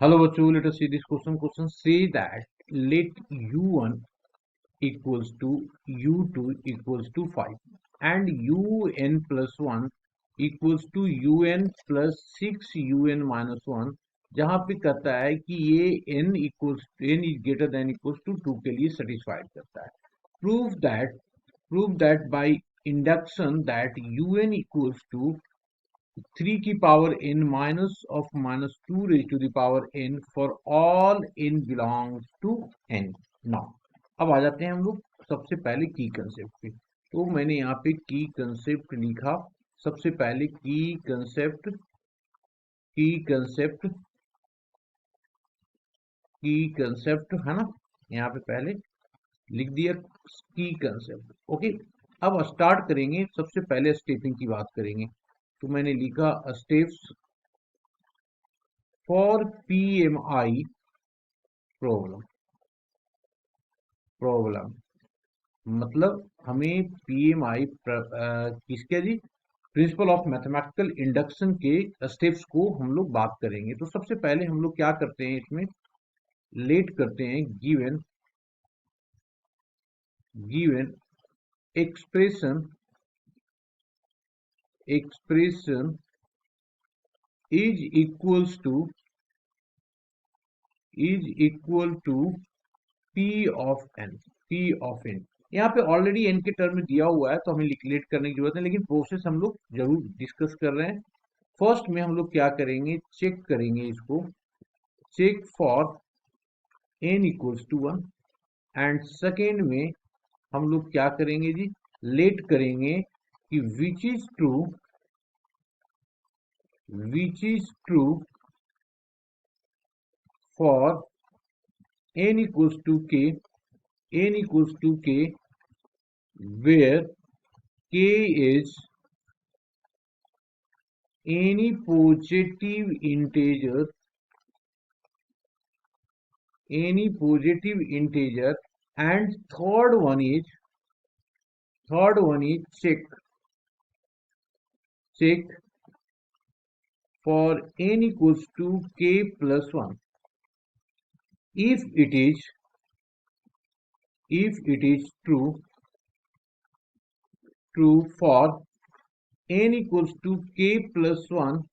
Hello bachcho, let us see this question. Question say that let u1 equals to u2 equals to 5 and un plus 1 equals to un plus 6 un minus 1, जहां पे कहता है कि ये n equals n is greater than equals to 2 के लिए satisfied करता है. Prove that by induction that un equals to 3 की power n minus of minus 2 raise to the power n for all n belongs to n. Now अब आ जाते हैं हम लोग सबसे पहले की कंसेप्ट पे. तो मैंने यहाँ पे की कंसेप्ट लिखा. सबसे पहले की कंसेप्ट है ना, यहाँ पे पहले लिख दिया की कंसेप्ट. ओके, अब स्टार्ट करेंगे. सबसे पहले स्टेपिंग की बात करेंगे. तो मैंने लिखा स्टेप्स फॉर PMI प्रॉब्लम मतलब हमें PMI किसके जी, प्रिंसिपल ऑफ मैथमेटिकल इंडक्शन के स्टेप्स को हम लोग बात करेंगे. तो सबसे पहले हम लोग क्या करते हैं, इसमें लेट करते हैं given expression is equal to P of n. यहाँ पे ऑलरेडी n के टर्म में दिया हुआ है तो हमें लेट करने की जरूरत है, लेकिन प्रोसेस हम लोग जरूर डिस्कस कर रहे हैं. फर्स्ट में हम लोग क्या करेंगे, चेक करेंगे इसको. Check for n equals to 1. And second में हम लोग क्या करेंगे जी, लेट करेंगे कि which is true for n equals to k where k is any positive integer and third one is check for n equals to k plus 1. If it is true for n equals to k plus 1,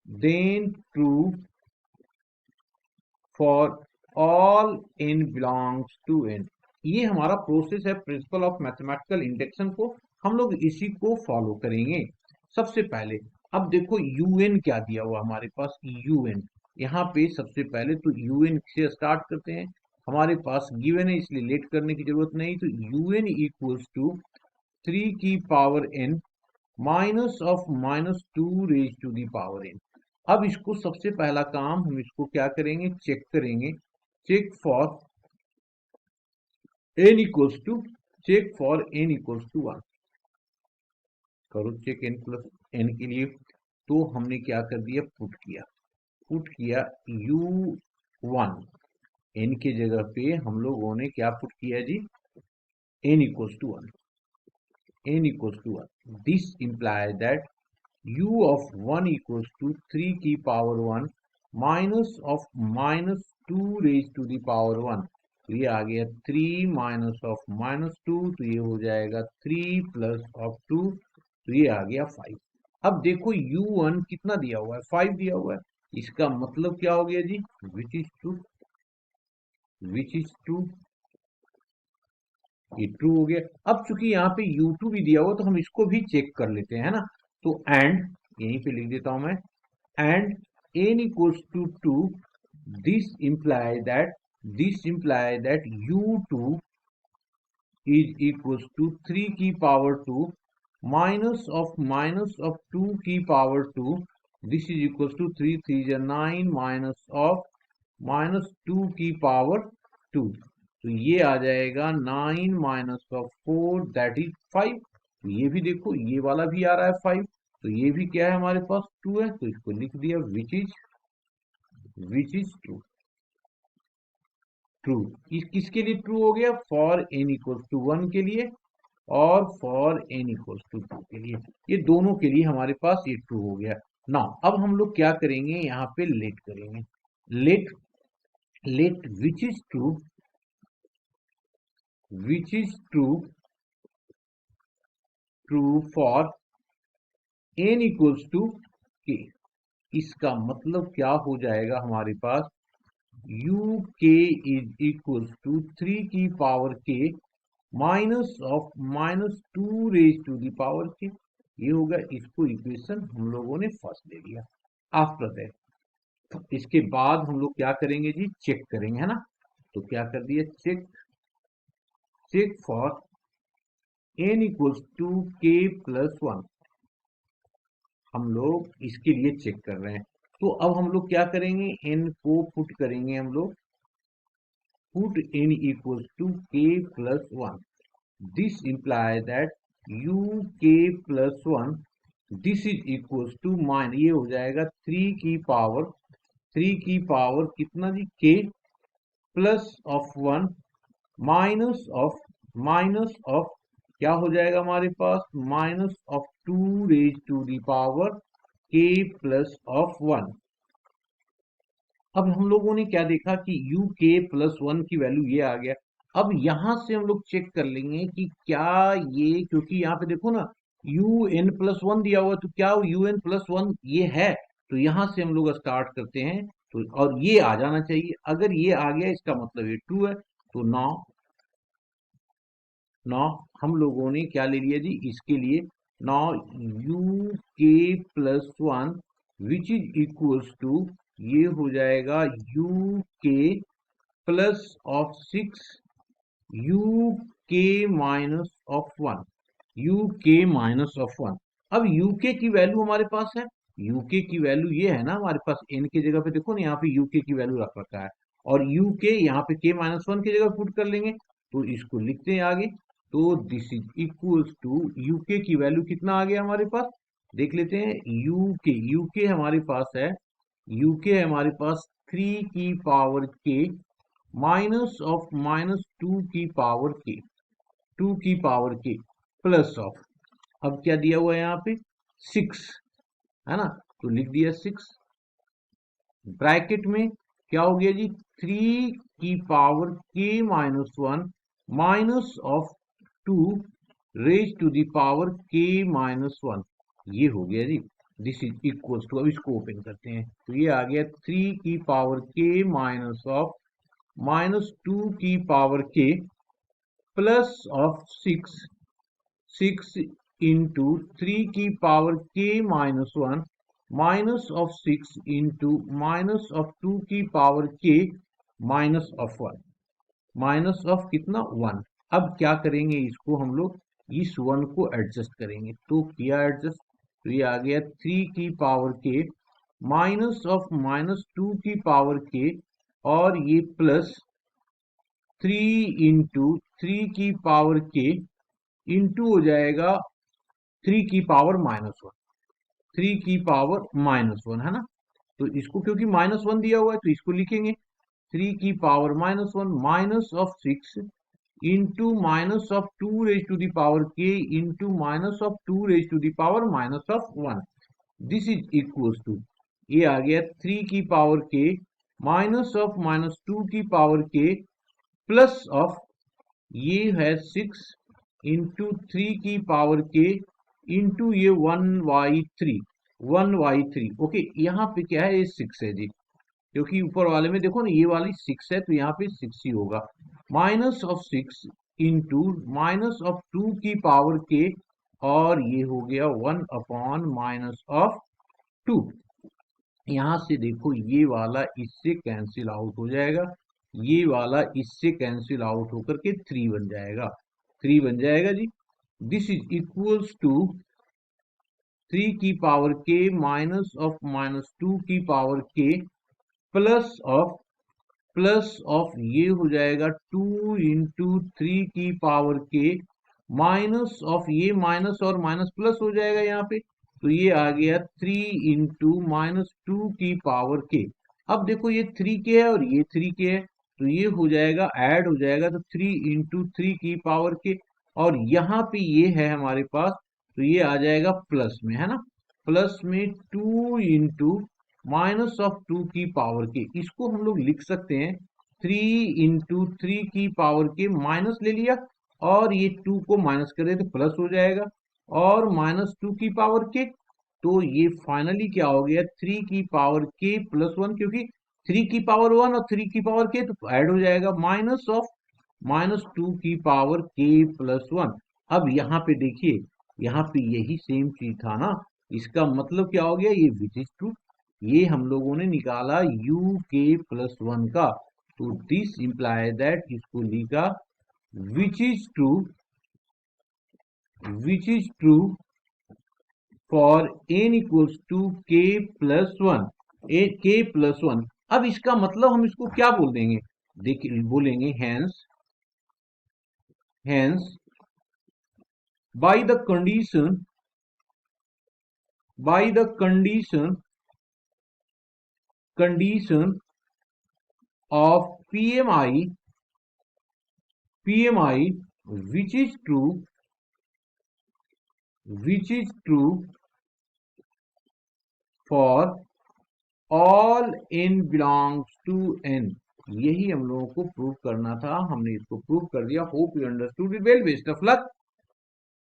then true for all n belongs to n. ये हमारा process है principle of mathematical induction को. हम लोग इसी को follow करेंगे. सबसे पहले अब देखो un क्या दिया हुआ हमारे पास. un यहाँ पे सबसे पहले तो un से स्टार्ट करते हैं. हमारे पास गिवन है इसलिए लेट करने की जरूरत नहीं. तो un इक्वल्स टू 3 की power n minus of minus 2 raise to the power n. अब इसको सबसे पहला काम हम इसको क्या करेंगे, चेक करेंगे. Check for n equals to 1. करो चेक n प्लस n के लिए. तो हमने क्या कर दिया, पुट किया u1 n के जगह पे हम लोगों ने क्या पुट किया जी, n equals to 1. This implies that u of 1 equals to 3 की power 1 minus of minus 2 raise to the power 1. तो ये आ गया 3 माइनस ऑफ माइनस 2, तो ये हो जाएगा 3 प्लस ऑफ 2, तो ये आ गया 5. अब देखो u1 कितना दिया हुआ है, 5 दिया हुआ है. इसका मतलब क्या हो गया जी, विच इज ट्रू, ये ट्रू हो गया. अब चूंकि यहाँ पे u2 भी दिया हुआ तो हम इसको भी चेक कर लेते हैं, है ना. तो एंड यहीं पे लिख देता हूं मैं, and n equals to 2. this imply that u2 is equals to 3 की पावर 2 माइनस ऑफ 2 की power 2. This is equals to 3 3 जा 9 माइनस ऑफ माइनस 2 की पावर 2. तो ये आ जाएगा 9 माइनस ऑफ 4 दैट इज 5. तो ये भी देखो ये वाला भी आ रहा है 5. तो ये भी क्या है हमारे पास 2 है. तो इसको लिख दिया विच इज ट्रू. किसके लिए ट्रू हो गया, फॉर n इक्वल्स टू 1 के लिए और फॉर n इक्वल्स टू 2 के लिए. ये दोनों के लिए हमारे पास ये ट्रू हो गया. नाउ अब हम लोग क्या करेंगे, यहाँ पे लेट करेंगे। Let let which is true for n equals to k। इसका मतलब क्या हो जाएगा हमारे पास, u k is equals to 3 की power k -2 raise to the power k। ये होगा, इसको इक्वेशन हम लोगों ने फर्स्ट ले लिया। आफ्टर दैट इसके बाद हम लोग क्या करेंगे जी, चेक करेंगे, है ना। तो क्या कर दिया, check for n equals to k plus 1। हम लोग इसके लिए चेक कर रहे हैं। तो अब हम लोग क्या करेंगे, n को पुट करेंगे, हम लोग put n equals to k plus 1। This implies that u k plus 1 this is equals to mine, ये हो जाएगा 3 की पावर कितना जी, k plus of 1 minus of क्या हो जाएगा हमारे पास, minus of 2 raise to the power k plus of 1। अब हम लोगों ने क्या देखा कि यू के प्लस 1 की वैल्यू ये आ गया। अब यहां से हम लोग चेक कर लेंगे कि क्या ये, क्योंकि यहाँ पे देखो ना यू एन प्लस 1 दिया हुआ है, तो क्या यू एन प्लस 1 ये है। तो यहां से हम लोग स्टार्ट करते हैं, तो और ये आ जाना चाहिए। अगर ये आ गया इसका मतलब ये ट्रू है। तो नौ हम लोगों ने क्या ले लिया जी, इसके लिए now u k plus 1 which is equals to, ये हो जाएगा u k plus of 6 u k minus of 1, u k minus of 1। अब यू के की वैल्यू हमारे पास है, यू के की वैल्यू ये है ना हमारे पास, एन की जगह पे देखो ना यहाँ पे यू के की वैल्यू रख रखा है, और यू के यहाँ पे के माइनस 1 की जगह पुट कर लेंगे। तो इसको लिखते हैं आगे। तो this is equals to u k की वैल्यू कितना आ गया हमारे पास, देख लेते हैं। यू के हमारे पास है, यू के है हमारे पास 3 की power k minus of to की पावर के प्लस ऑफ, अब क्या दिया हुआ है यहाँ पे 6, है ना। तो लिख दिया 6 ब्रैकेट में, क्या हो गया जी 3 की power k minus 1 minus of 2 raise to the power k minus 1। ये हो गया जी, दिस इज इक्वल्स टू, अब इसको ओपन करते हैं तो ये आ गया 3 की पावर के माइनस ऑफ -2 की पावर के प्लस ऑफ 6 इंटू 3 की power k minus 1 minus of 6 into minus of 2 की power k minus of 1, minus of कितना 1। अब क्या करेंगे, इसको हम लोग इस 1 को एडजस्ट करेंगे। तो किया एडजस्ट, तो ये आ गया 3 की पावर के माइनस ऑफ -2 की पावर के, और ये प्लस 3 इंटू 3 की पावर के इंटू हो जाएगा 3 की पावर -1, 3 की पावर -1, है ना। तो इसको क्योंकि -1 दिया हुआ है तो इसको लिखेंगे 3 की power -1 minus of 6 into minus of 2 raise to the power k into minus of 2 raise to the power minus of 1। This is equals to, ये आ गया 3 की पावर के माइनस ऑफ -2 की पावर के प्लस ऑफ, ये है 6 into 3 की power k into ये 1/3 ओके। यहाँ पे क्या है, ये 6 है जी, क्योंकि ऊपर वाले में देखो ना ये वाली 6 है तो यहाँ पे 6 ही होगा। Minus of 6 into minus of 2 की पावर के, और ये हो गया 1 अपॉन माइनस ऑफ 2। यहां से देखो ये वाला इससे कैंसिल आउट हो जाएगा, ये वाला इससे कैंसिल आउट होकर के 3 बन जाएगा, 3 बन जाएगा जी। दिस इज इक्वल्स टू 3 की पावर के माइनस ऑफ -2 की पावर के प्लस ऑफ ये हो जाएगा 2 इंटू 3 की पावर के माइनस ऑफ, ये माइनस और माइनस प्लस हो जाएगा यहाँ पे, तो ये आ गया 3 इंटू -2 की पावर के। अब देखो ये 3 के है और ये 3 के है, तो ये हो जाएगा ऐड हो जाएगा, तो 3 इंटू 3 की पावर के, और यहाँ पे ये है हमारे पास, तो ये आ जाएगा प्लस में, है ना। प्लस में 2 इंटू माइनस ऑफ 2 की पावर के, इसको हम लोग लिख सकते हैं 3 इंटू 3 की पावर के, माइनस ले लिया और ये 2 को माइनस कर दे तो प्लस हो जाएगा, और माइनस 2 की पावर के, तो ये फाइनली क्या हो गया 3 की पावर के प्लस 1, क्योंकि 3 की पावर 1 और 3 की पावर के तो ऐड हो जाएगा, माइनस ऑफ माइनस 2 की पावर के प्लस 1। अब यहाँ पे देखिए, यहाँ पे यही सेम चीज था ना, इसका मतलब क्या हो गया, ये विच इज ट्रू, ये हम लोगों ने निकाला यू के प्लस 1 का, तो दिस इंप्लाय दैट, इसको लिखा which is true, which is true for n equals to k plus 1, k plus 1। अब इसका मतलब हम इसको क्या बोल देंगे, देखिए बोलेंगे hence, hence by the condition, by the condition of PMI which is true, which is true for all n belongs to n, यही हम लोगों को प्रूव करना था, हमने इसको प्रूव कर दिया। Hope you understood it well, best of luck.